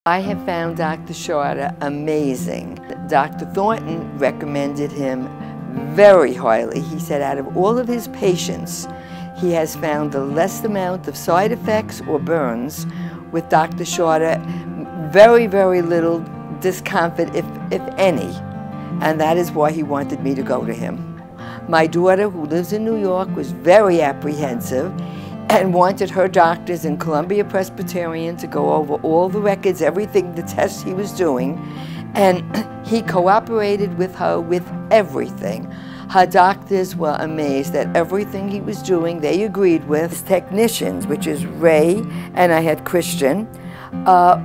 I have found Dr. Shorter amazing. Dr. Thornton recommended him very highly. He said out of all of his patients, he has found the least amount of side effects or burns with Dr. Shorter, very, very little discomfort, if any, and that is why he wanted me to go to him. My daughter, who lives in New York, was very apprehensive and wanted her doctors in Columbia Presbyterian to go over all the records, everything, the tests he was doing, and he cooperated with her with everything. Her doctors were amazed at everything he was doing. They agreed with. His technicians, which is Ray and I had Christian,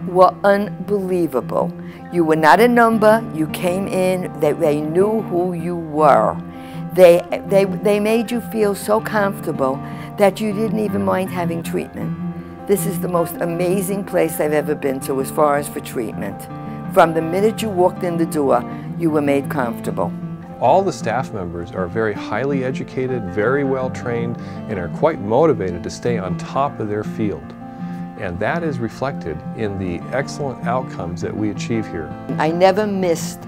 were unbelievable. You were not a number. You came in. They knew who you were. They made you feel so comfortable that you didn't even mind having treatment. This is the most amazing place I've ever been to as far as for treatment. From the minute you walked in the door, you were made comfortable. All the staff members are very highly educated, very well trained, and are quite motivated to stay on top of their field. And that is reflected in the excellent outcomes that we achieve here. I never missed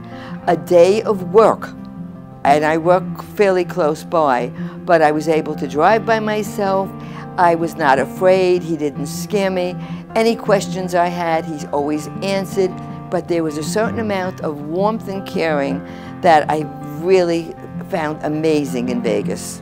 a day of work. And I work fairly close by, but I was able to drive by myself. I was not afraid. He didn't scare me. Any questions I had, he's always answered. But there was a certain amount of warmth and caring that I really found amazing in Vegas.